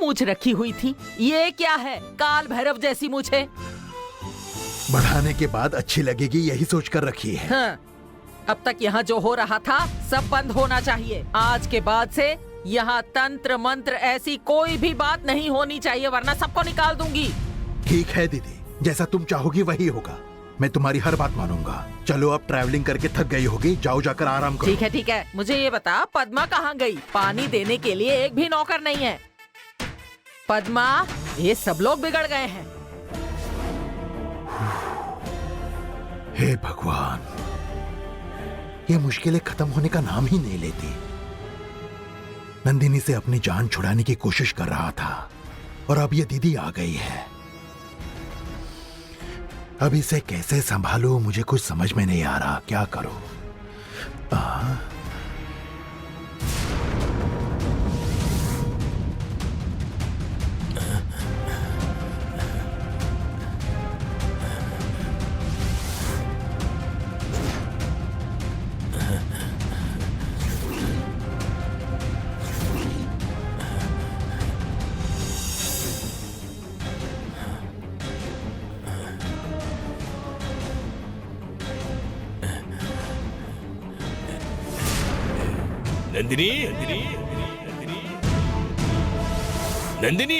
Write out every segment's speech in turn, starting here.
मूछ रखी हुई थी। ये क्या है, काल भैरव जैसी मूछ है। बढ़ाने के बाद अच्छी लगेगी यही सोच कर रखी है। हाँ, अब तक यहाँ जो हो रहा था सब बंद होना चाहिए। आज के बाद से यहाँ तंत्र मंत्र ऐसी कोई भी बात नहीं होनी चाहिए, वरना सबको निकाल दूंगी। ठीक है दीदी, जैसा तुम चाहोगी वही होगा। मैं तुम्हारी हर बात मानूंगा। चलो अब ट्रैवलिंग करके थक गई होगी, जाओ जाकर आराम करो। ठीक है ठीक है, मुझे ये बता पद्मा कहाँ गई? पानी देने के लिए एक भी नौकर नहीं है। पद्मा, ये सब लोग बिगड़ गए हैं। हे भगवान, ये मुश्किलें खत्म होने का नाम ही नहीं लेती। नंदिनी से अपनी जान छुड़ाने की कोशिश कर रहा था और अब ये दीदी आ गई है। अब इसे कैसे संभालूं, मुझे कुछ समझ में नहीं आ रहा। क्या करूं? नंदिनी, नंदिनी, नंदिनी,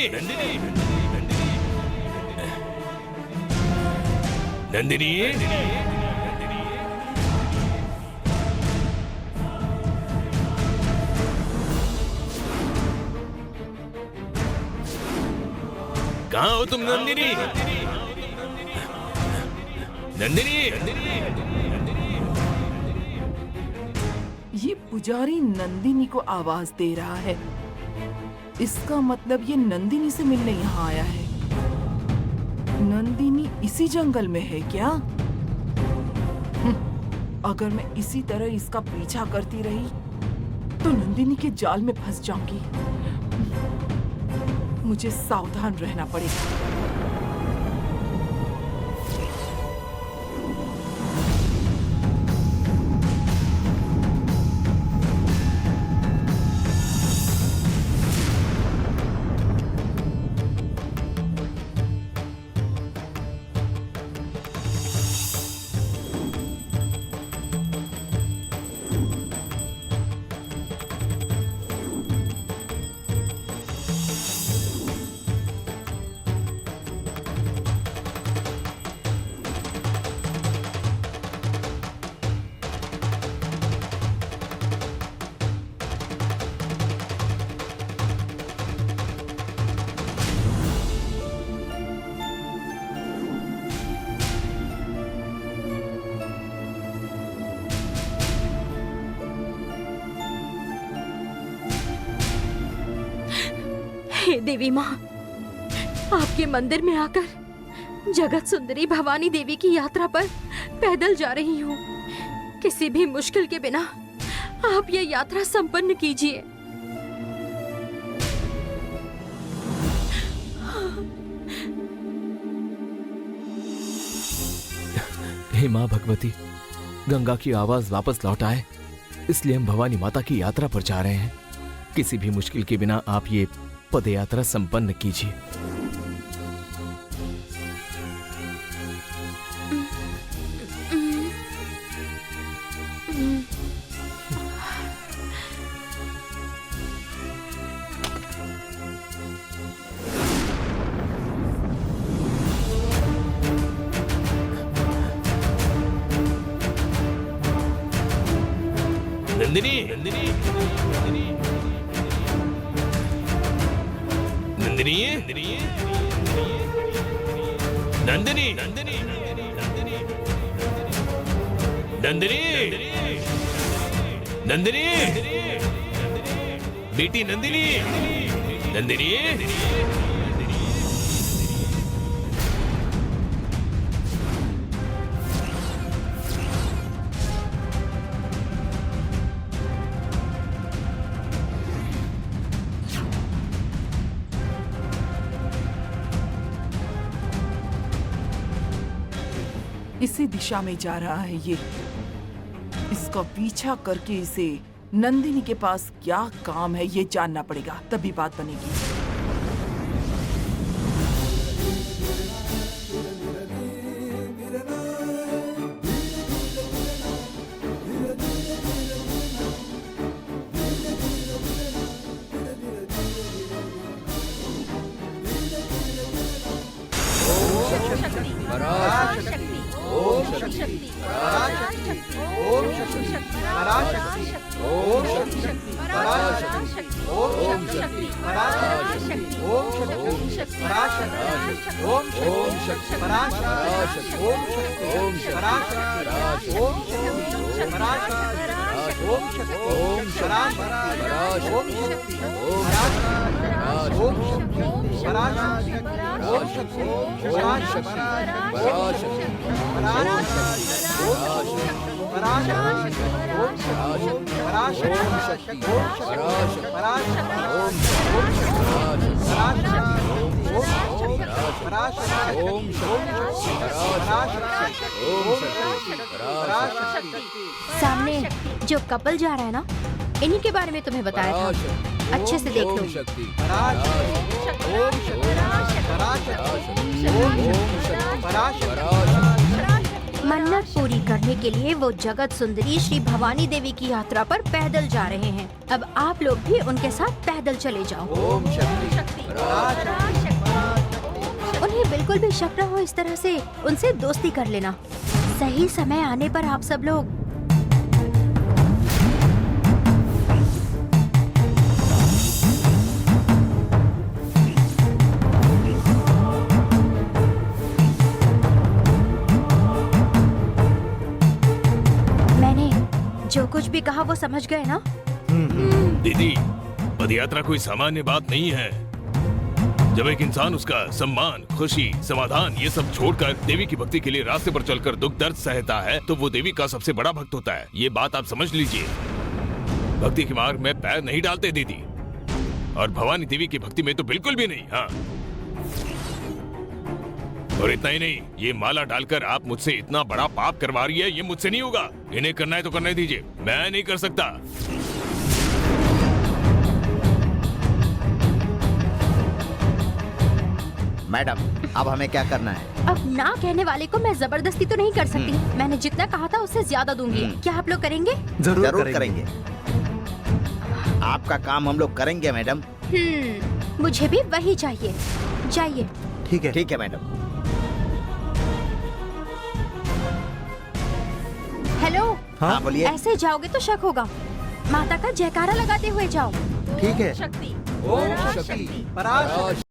नंदिनी, कहाँ हो तुम नंदिनी? नंदिनी, ये पुजारी नंदिनी को आवाज दे रहा है। इसका मतलब ये नंदिनी से मिलने यहाँ आया है। नंदिनी इसी जंगल में है क्या? अगर मैं इसी तरह इसका पीछा करती रही तो नंदिनी के जाल में फंस जाऊंगी। मुझे सावधान रहना पड़ेगा। हे देवी माँ, आपके मंदिर में आकर जगत सुंदरी भवानी देवी की यात्रा पर पैदल जा रही हूँ। किसी भी मुश्किल के बिना आप ये यात्रा संपन्न कीजिए। हे माँ भगवती, गंगा की आवाज वापस लौट आए, इसलिए हम भवानी माता की यात्रा पर जा रहे हैं। किसी भी मुश्किल के बिना आप ये पदयात्रा संपन्न कीजिए। नंदिनी, नंदिनी, नंदिनी, नंदिनी, नंदिनी, नंदिनी, नंदिनी, नंदिनी, बेटी नंदिनी, नंदिनी, इसी दिशा में जा रहा है ये। इसका पीछा करके इसे नंदिनी के पास क्या काम है ये जानना पड़ेगा, तभी बात बनेगी। सामने जो कपल जा रहा है ना, इन्हीं के बारे में तुम्हें बताया था। अच्छे से देख लो। मन्नत पूरी करने के लिए वो जगत सुंदरी श्री भवानी देवी की यात्रा पर पैदल जा रहे हैं। अब आप लोग भी उनके साथ पैदल चले जाओ। उन्हें बिल्कुल भी शक न हो, इस तरह से उनसे दोस्ती कर लेना। सही समय आने पर आप सब लोग जो कुछ भी कहा वो समझ गए ना? दीदी, पदयात्रा कोई सामान्य बात नहीं है। जब एक इंसान उसका सम्मान, खुशी, समाधान ये सब छोड़कर देवी की भक्ति के लिए रास्ते पर चलकर दुख दर्द सहता है, तो वो देवी का सबसे बड़ा भक्त होता है। ये बात आप समझ लीजिए। भक्ति के मार्ग में पैर नहीं डालते दीदी, और भवानी देवी की भक्ति में तो बिल्कुल भी नहीं। हाँ, और इतना ही नहीं, ये माला डालकर आप मुझसे इतना बड़ा पाप करवा रही है, ये मुझसे नहीं होगा। इन्हें करना है तो करने दीजिए, मैं नहीं कर सकता। मैडम, अब हमें क्या करना है? अब ना कहने वाले को मैं जबरदस्ती तो नहीं कर सकती। मैंने जितना कहा था उससे ज्यादा दूंगी। क्या आप लोग करेंगे? जरूर करेंगे। आपका काम हम लोग करेंगे मैडम। मुझे भी वही चाहिए। जाइए। ठीक है मैडम। हेलो। हाँ बोलिए। ऐसे जाओगे तो शक होगा। माता का जयकारा लगाते हुए जाओ। ठीक है। शक्ति। ओम शक्ति।